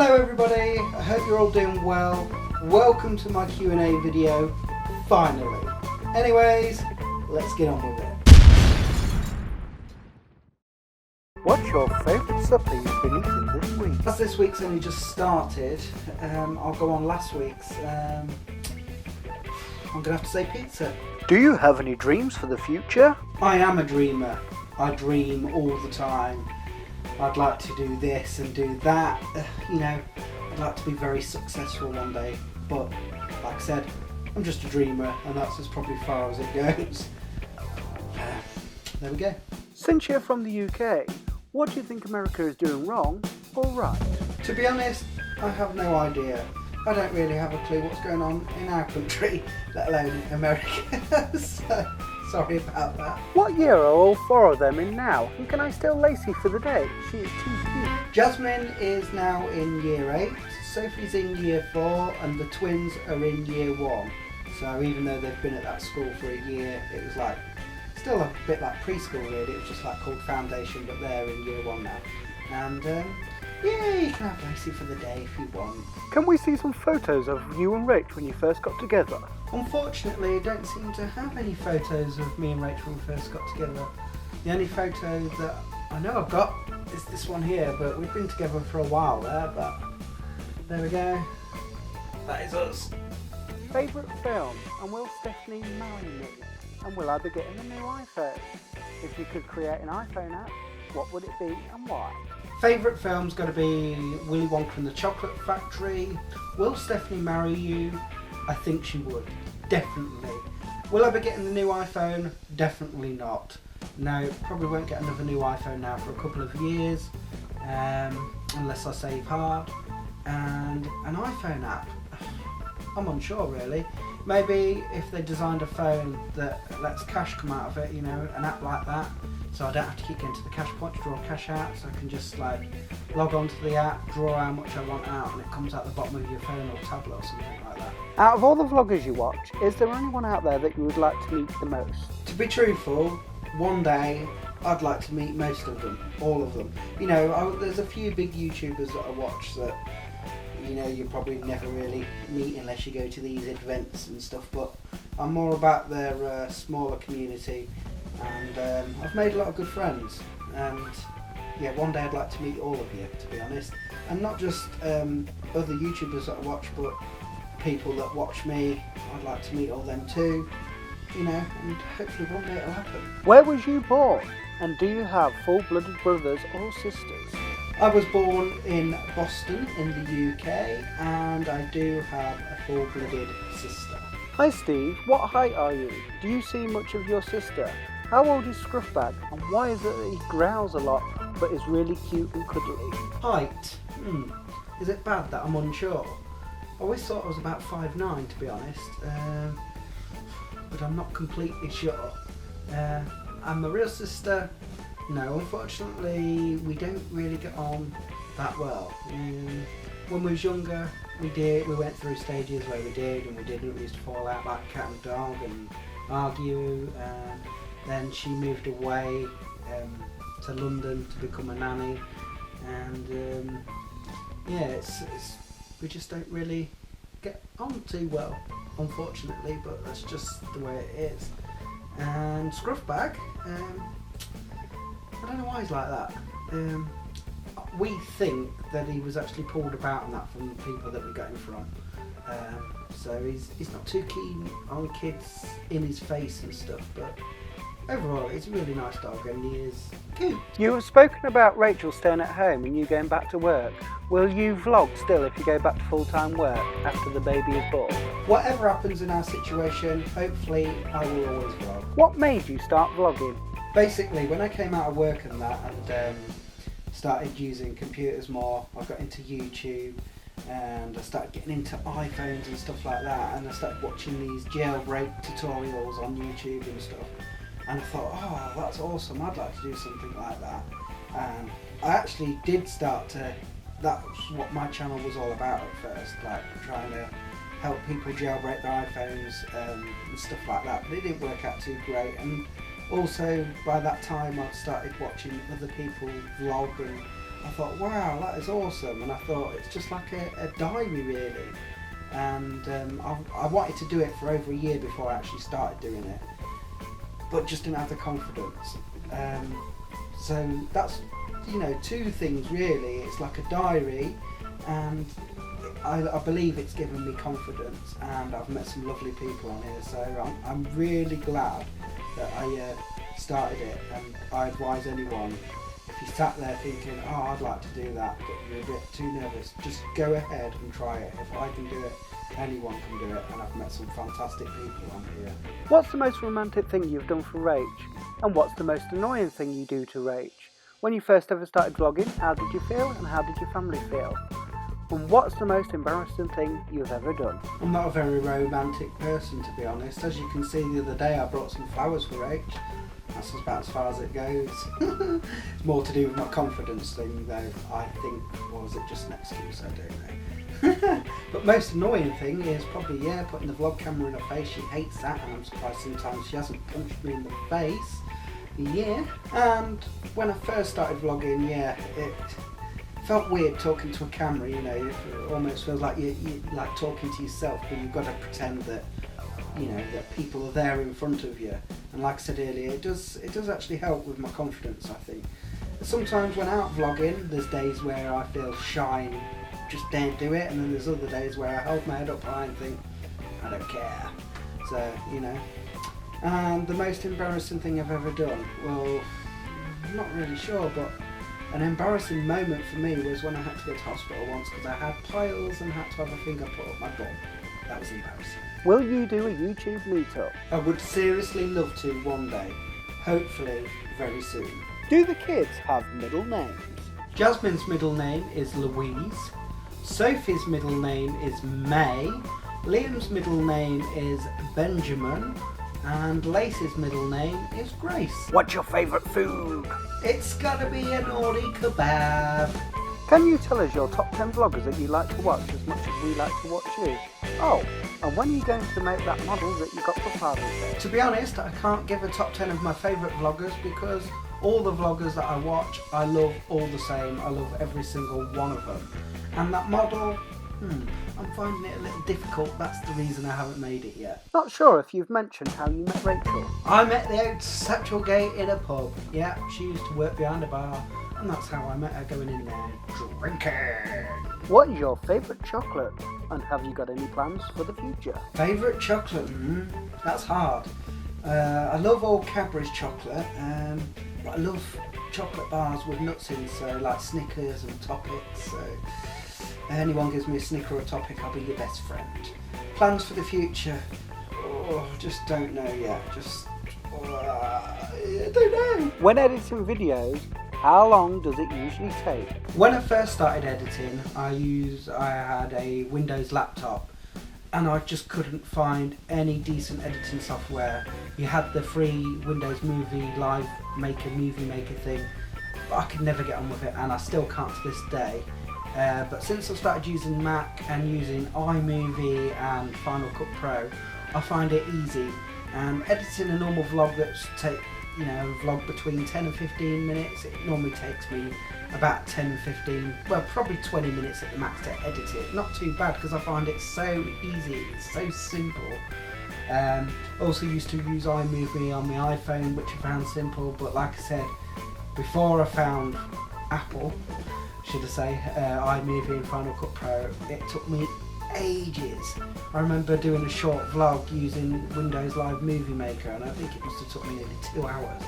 Hello everybody, I hope you're all doing well. Welcome to my Q&A video, finally. Anyways, let's get on with it. What's your favourite supper you've been eating this week? As this week's only just started, I'll go on last week's. I'm going to have to say pizza. Do you have any dreams for the future? I am a dreamer. I dream all the time. I'd like to do this and do that. I'd like to be very successful one day. But like I said, I'm just a dreamer, and that's as probably far as it goes. There we go. Since you're from the UK, what do you think America is doing wrong or right? To be honest, I have no idea. I don't really have a clue what's going on in our country, let alone America. So, sorry about that. What year are all four of them in now? And can I still Lacey for the day? She is too cute. Jasmine is now in year 8, Sophie's in year 4, and the twins are in year 1. So even though they've been at that school for a year, it was like still a bit like preschool really. It was just like called foundation, but they're in year 1 now. And yeah, you can have Lacey for the day if you want. Can we see some photos of you and Rach when you first got together? Unfortunately, I don't seem to have any photos of me and Rachel when we first got together. The only photo that I know I've got is this one here, but we've been together for a while there, but there we go. That is us. Favourite film? And will Stephanie marry me? And will I be getting a new iPhone? If you could create an iPhone app, what would it be and why? Favourite film's got to be Willy Wonka and the Chocolate Factory. Will Stephanie marry you? I think she would. Definitely. Will I be getting the new iPhone? Definitely not. No, probably won't get another new iPhone now for a couple of years, unless I save hard. And an iPhone app? I'm unsure really. Maybe if they designed a phone that lets cash come out of it, an app like that, so I don't have to keep going to the cash point to draw cash out, so I can just like log onto the app, draw how much I want out, and it comes out the bottom of your phone or tablet or something like that. Out of all the vloggers you watch, is there anyone out there that you would like to meet the most? To be truthful, one day I'd like to meet most of them, all of them. There's a few big YouTubers that I watch that you probably never really meet unless you go to these events and stuff, but I'm more about their smaller community, and I've made a lot of good friends, and yeah, one day I'd like to meet all of you, to be honest, and not just other YouTubers that I watch, but people that watch me. I'd like to meet all them too, and hopefully one day it'll happen. Where was you born? And do you have full-blooded brothers or sisters? I was born in Boston in the UK, and I do have a full-blooded sister. Hi Steve, what height are you? Do you see much of your sister? How old is Scruffbag, and why is it that he growls a lot but is really cute and cuddly? Height? Is it bad that I'm unsure? I always thought I was about 5'9", to be honest, but I'm not completely sure. And my real sister, no, unfortunately we don't really get on that well. When we was younger, we went through stages where we did and we didn't. We used to fall out like cat and dog and argue, and then she moved away to London to become a nanny, and we just don't really get on too well, unfortunately, but that's just the way it is. And Scruffbag, I don't know why he's like that. We think that he was actually pulled about and that from the people that we got him from. So he's not too keen on kids in his face and stuff, but overall he's a really nice dog and he is cute. You have spoken about Rachel staying at home and you going back to work. Will you vlog still if you go back to full-time work after the baby is born? Whatever happens in our situation, hopefully I will always vlog. What made you start vlogging? Basically, when I came out of work and that, and started using computers more, I got into YouTube, and I started getting into iPhones and stuff like that, and I started watching these jailbreak tutorials on YouTube and stuff, and I thought, oh, that's awesome, I'd like to do something like that. And I actually did start to, that's what my channel was all about at first, like trying to help people jailbreak their iPhones and stuff like that, but it didn't work out too great. And also by that time I'd started watching other people vlog, and I thought, wow, that is awesome. And I thought it's just like a diary really. And I wanted to do it for over a year before I actually started doing it, but just didn't have the confidence. So that's, you know, two things really. It's like a diary, and I believe it's given me confidence, and I've met some lovely people on here, so I'm really glad that I started it. And I advise anyone, if you sat there thinking, oh, I'd like to do that, but you're a bit too nervous, just go ahead and try it. If I can do it, anyone can do it, and I've met some fantastic people on here. What's the most romantic thing you've done for Rach? And what's the most annoying thing you do to Rach? When you first ever started vlogging, how did you feel and how did your family feel? And what's the most embarrassing thing you've ever done? I'm not a very romantic person, to be honest. As you can see, the other day I brought some flowers for Rach. That's about as far as it goes. It's more to do with my confidence thing though, I think. Or was it just an excuse? I don't know. But most annoying thing is probably, yeah, putting the vlog camera in her face. She hates that, and I'm surprised sometimes she hasn't punched me in the face. Yeah. And when I first started vlogging, yeah, it felt weird talking to a camera, you know. It almost feels like you like talking to yourself, but you've got to pretend that, you know, that people are there in front of you. And like I said earlier, it does actually help with my confidence, I think. Sometimes when out vlogging, there's days where I feel shy and just don't do it, and then there's other days where I hold my head up high and think, I don't care. So, you know. And the most embarrassing thing I've ever done, well, I'm not really sure, but an embarrassing moment for me was when I had to go to hospital once because I had piles and had to have a finger put up my bum. That was embarrassing. Will you do a YouTube meetup? I would seriously love to one day, hopefully very soon. Do the kids have middle names? Jasmine's middle name is Louise, Sophie's middle name is May, Liam's middle name is Benjamin, and Lacey's middle name is Grace. What's your favourite food? It's gotta be an Audi kebab. Can you tell us your top 10 vloggers that you like to watch as much as we like to watch you? Oh, and when are you going to make that model that you got for Father's Day? To be honest, I can't give a top 10 of my favourite vloggers because all the vloggers that I watch, I love all the same. I love every single one of them. And that model, I'm finding it a little difficult. That's the reason I haven't made it yet. Not sure if you've mentioned how you met Rachel. I met the old Satchel Gate in a pub. Yeah, she used to work behind a bar, and that's how I met her, going in there drinking. What is your favourite chocolate? And have you got any plans for the future? Favourite chocolate? That's hard. I love all Cadbury's chocolate, but I love chocolate bars with nuts in, so like Snickers and Toppets. So anyone gives me a Snicker or a Topic, I'll be your best friend. Plans for the future? Oh, just don't know yet. I don't know. When editing videos, how long does it usually take? When I first started editing, I had a Windows laptop, and I just couldn't find any decent editing software. You had the free Windows Movie Live Maker, Movie Maker thing, but I could never get on with it, and I still can't to this day. But since I've started using Mac and using iMovie and Final Cut Pro, I find it easy. And editing a normal vlog that's vlog between 10 and 15 minutes, it normally takes me about 10, 15, well probably 20 minutes at the max to edit it. Not too bad because I find it so easy, it's so simple. Also used to use iMovie on my iPhone, which I found simple, but like I said, before I found Apple, should I say, iMovie and Final Cut Pro, it took me ages. I remember doing a short vlog using Windows Live Movie Maker, and I think it must have took me nearly 2 hours.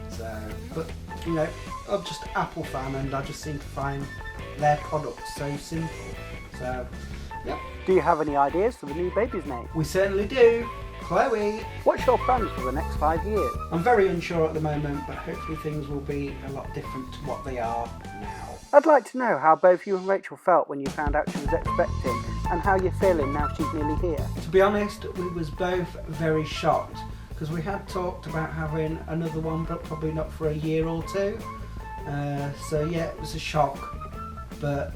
So, but you know, I'm just an Apple fan, and I just seem to find their products so simple. So, yeah. Do you have any ideas for the new baby's name? We certainly do. Chloe. What's your plans for the next 5 years? I'm very unsure at the moment, but hopefully things will be a lot different to what they are now. I'd like to know how both you and Rachel felt when you found out she was expecting, and how you're feeling now she's nearly here. To be honest, we was both very shocked, because we had talked about having another one, but probably not for a year or two. So yeah, it was a shock, but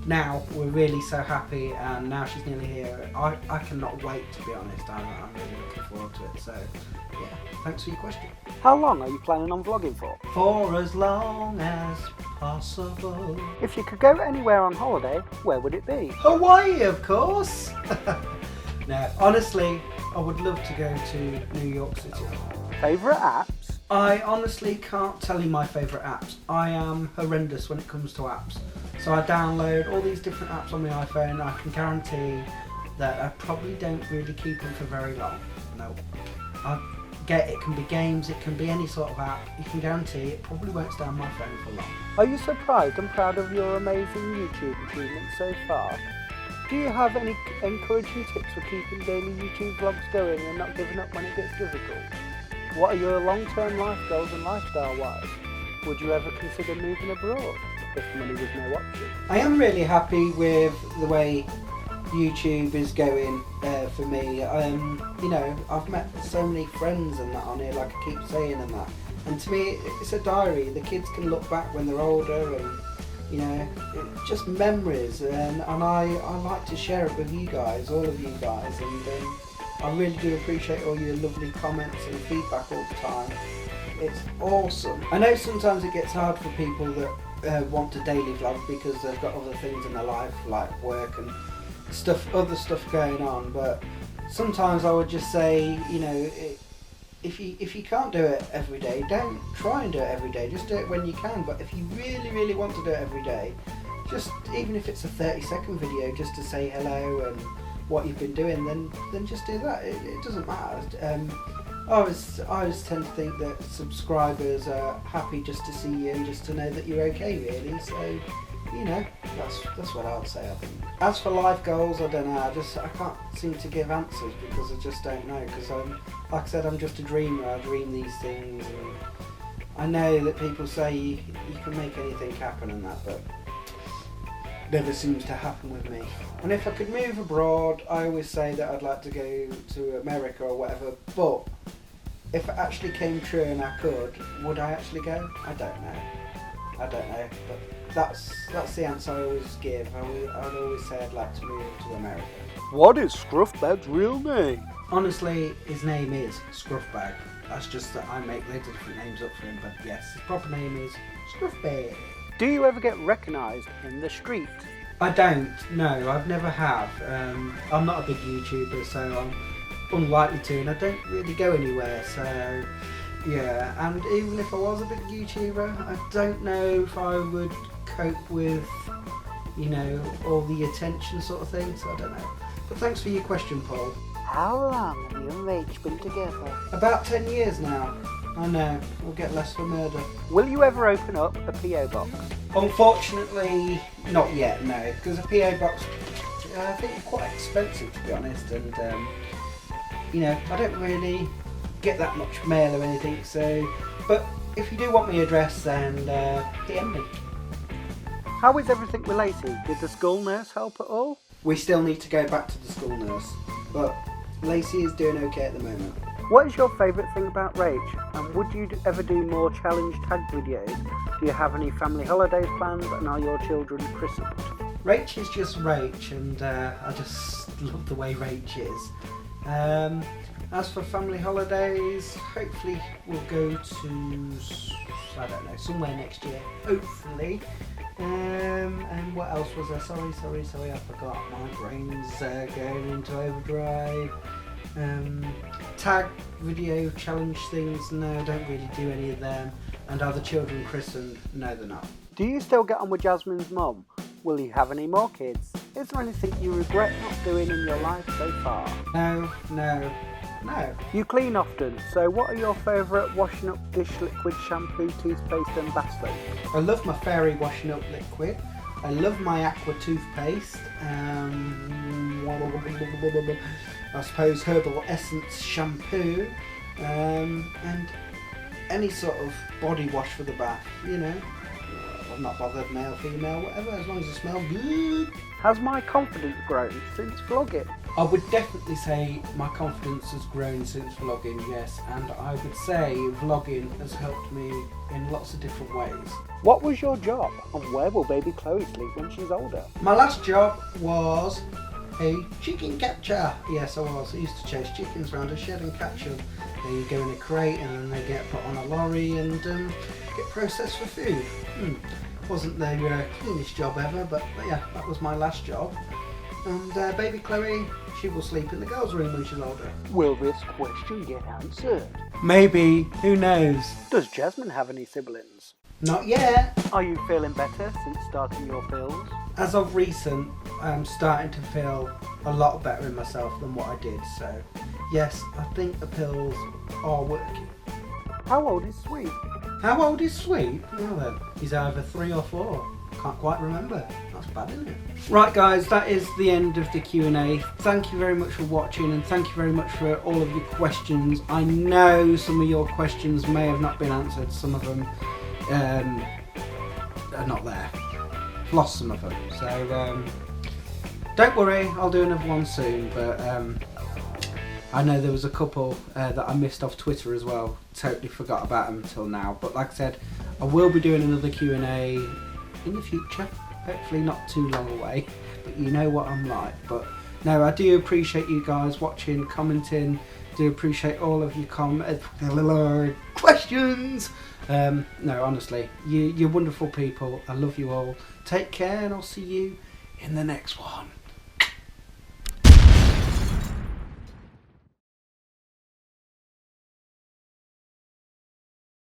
now we're really so happy, and now she's nearly here. I cannot wait, to be honest. I'm really looking forward to it. So yeah, thanks for your question. How long are you planning on vlogging for? For as long as impossible. If you could go anywhere on holiday, where would it be? Hawaii, of course. No, honestly, I would love to go to New York City. Favourite apps? I honestly can't tell you my favourite apps. I am horrendous when it comes to apps. So I download all these different apps on my iPhone. I can guarantee that I probably don't really keep them for very long. No. It can be games, it can be any sort of app. You can guarantee it probably won't stay on my phone for long. Are you surprised and proud of your amazing YouTube achievements so far? Do you have any encouraging tips for keeping daily YouTube vlogs going and not giving up when it gets difficult? What are your long-term life goals and lifestyle-wise? Would you ever consider moving abroad if money was no option? I am really happy with the way YouTube is going for me. You know, I've met so many friends and that on here, like I keep saying and that. And to me, it's a diary. The kids can look back when they're older and, you know, just memories. And I like to share it with you guys, all of you guys. And I really do appreciate all your lovely comments and feedback all the time. It's awesome. I know sometimes it gets hard for people that want to daily vlog because they've got other things in their life like work and other stuff going on, but sometimes I would just say, you know, if you can't do it every day, don't try and do it every day. Just do it when you can. But if you really want to do it every day, just even if it's a 30-second video, just to say hello and what you've been doing, then just do that. It doesn't matter. I always tend to think that subscribers are happy just to see you and just to know that you're okay, really. So, you know, that's what I would say, I think. As for life goals, I don't know. I can't seem to give answers because I just don't know. Because like I said, I'm just a dreamer. I dream these things, and I know that people say you can make anything happen and that, but never seems to happen with me. And if I could move abroad, I always say that I'd like to go to America or whatever. But if it actually came true and I could, would I actually go? I don't know. But that's the answer I always give. I'd always say I'd like to move to America. What is Scruffbag's real name? Honestly, his name is Scruffbag. That's just that I make loads of different names up for him, but yes, his proper name is Scruffbag. Do you ever get recognised in the street? I don't, no, I've never have. I'm not a big YouTuber, so I'm unlikely to, and I don't really go anywhere, so yeah. And even if I was a big YouTuber, I don't know if I would cope with, you know, all the attention sort of thing, so I don't know. But thanks for your question, Paul. How long have you and Rach been together? About 10 years now. I know, we'll get less for murder. Will you ever open up a PO box? Unfortunately, not yet, no, because a PO box, I think, is quite expensive, to be honest, and you know, I don't really get that much mail or anything, so, but if you do want my address, then PM me. How is everything with Lacey? Did the school nurse help at all? We still need to go back to the school nurse, but Lacey is doing okay at the moment. What is your favourite thing about Rach? And would you ever do more challenge tag videos? Do you have any family holidays planned, and are your children christened? Rach is just Rach, and I just love the way Rach is. As for family holidays, hopefully we'll go to, I don't know, somewhere next year, hopefully. And what else was there? Sorry, I forgot. My brain's going into overdrive. Tag video challenge things, no, I don't really do any of them. And are the children christened? No, they're not. Do you still get on with Jasmine's mum? Will you have any more kids? Is there anything you regret not doing in your life so far? No. You clean often, so what are your favourite washing up dish liquid, shampoo, toothpaste and bath soap? I love my fairy washing up liquid. I love my aqua toothpaste. I suppose herbal essence shampoo. And any sort of body wash for the bath, you know. I'm not bothered, male, female, whatever, as long as it smells good. Has my confidence grown since vlogging? I would definitely say my confidence has grown since vlogging, yes, and I would say vlogging has helped me in lots of different ways. What was your job, and where will baby Chloe sleep when she's older? My last job was a chicken catcher. Yes, I was. I used to chase chickens around a shed and catch them. They go in a crate and then they get put on a lorry and get processed for food. Wasn't the cleanest job ever, but yeah, that was my last job. And baby Chloe, she will sleep in the girls' room when she's older. Will this question get answered? Maybe, who knows? Does Jasmine have any siblings? Not yet. Are you feeling better since starting your pills? As of recent, I'm starting to feel a lot better in myself than what I did, so yes, I think the pills are working. How old is Sweet? How old is Sweet? Well then, he's either 3 or 4. Can't quite remember. That's bad, isn't it? Right guys, that is the end of the Q&A. Thank you very much for watching, and thank you very much for all of your questions. I know some of your questions may have not been answered. Some of them are not there. I've lost some of them. So don't worry, I'll do another one soon. But I know there was a couple that I missed off Twitter as well. Totally forgot about them until now. But like I said, I will be doing another Q&A in the future. Hopefully not too long away. But you know what I'm like. But no, I do appreciate you guys watching, commenting. Do appreciate all of your questions. No, honestly, you're wonderful people. I love you all. Take care, and I'll see you in the next one.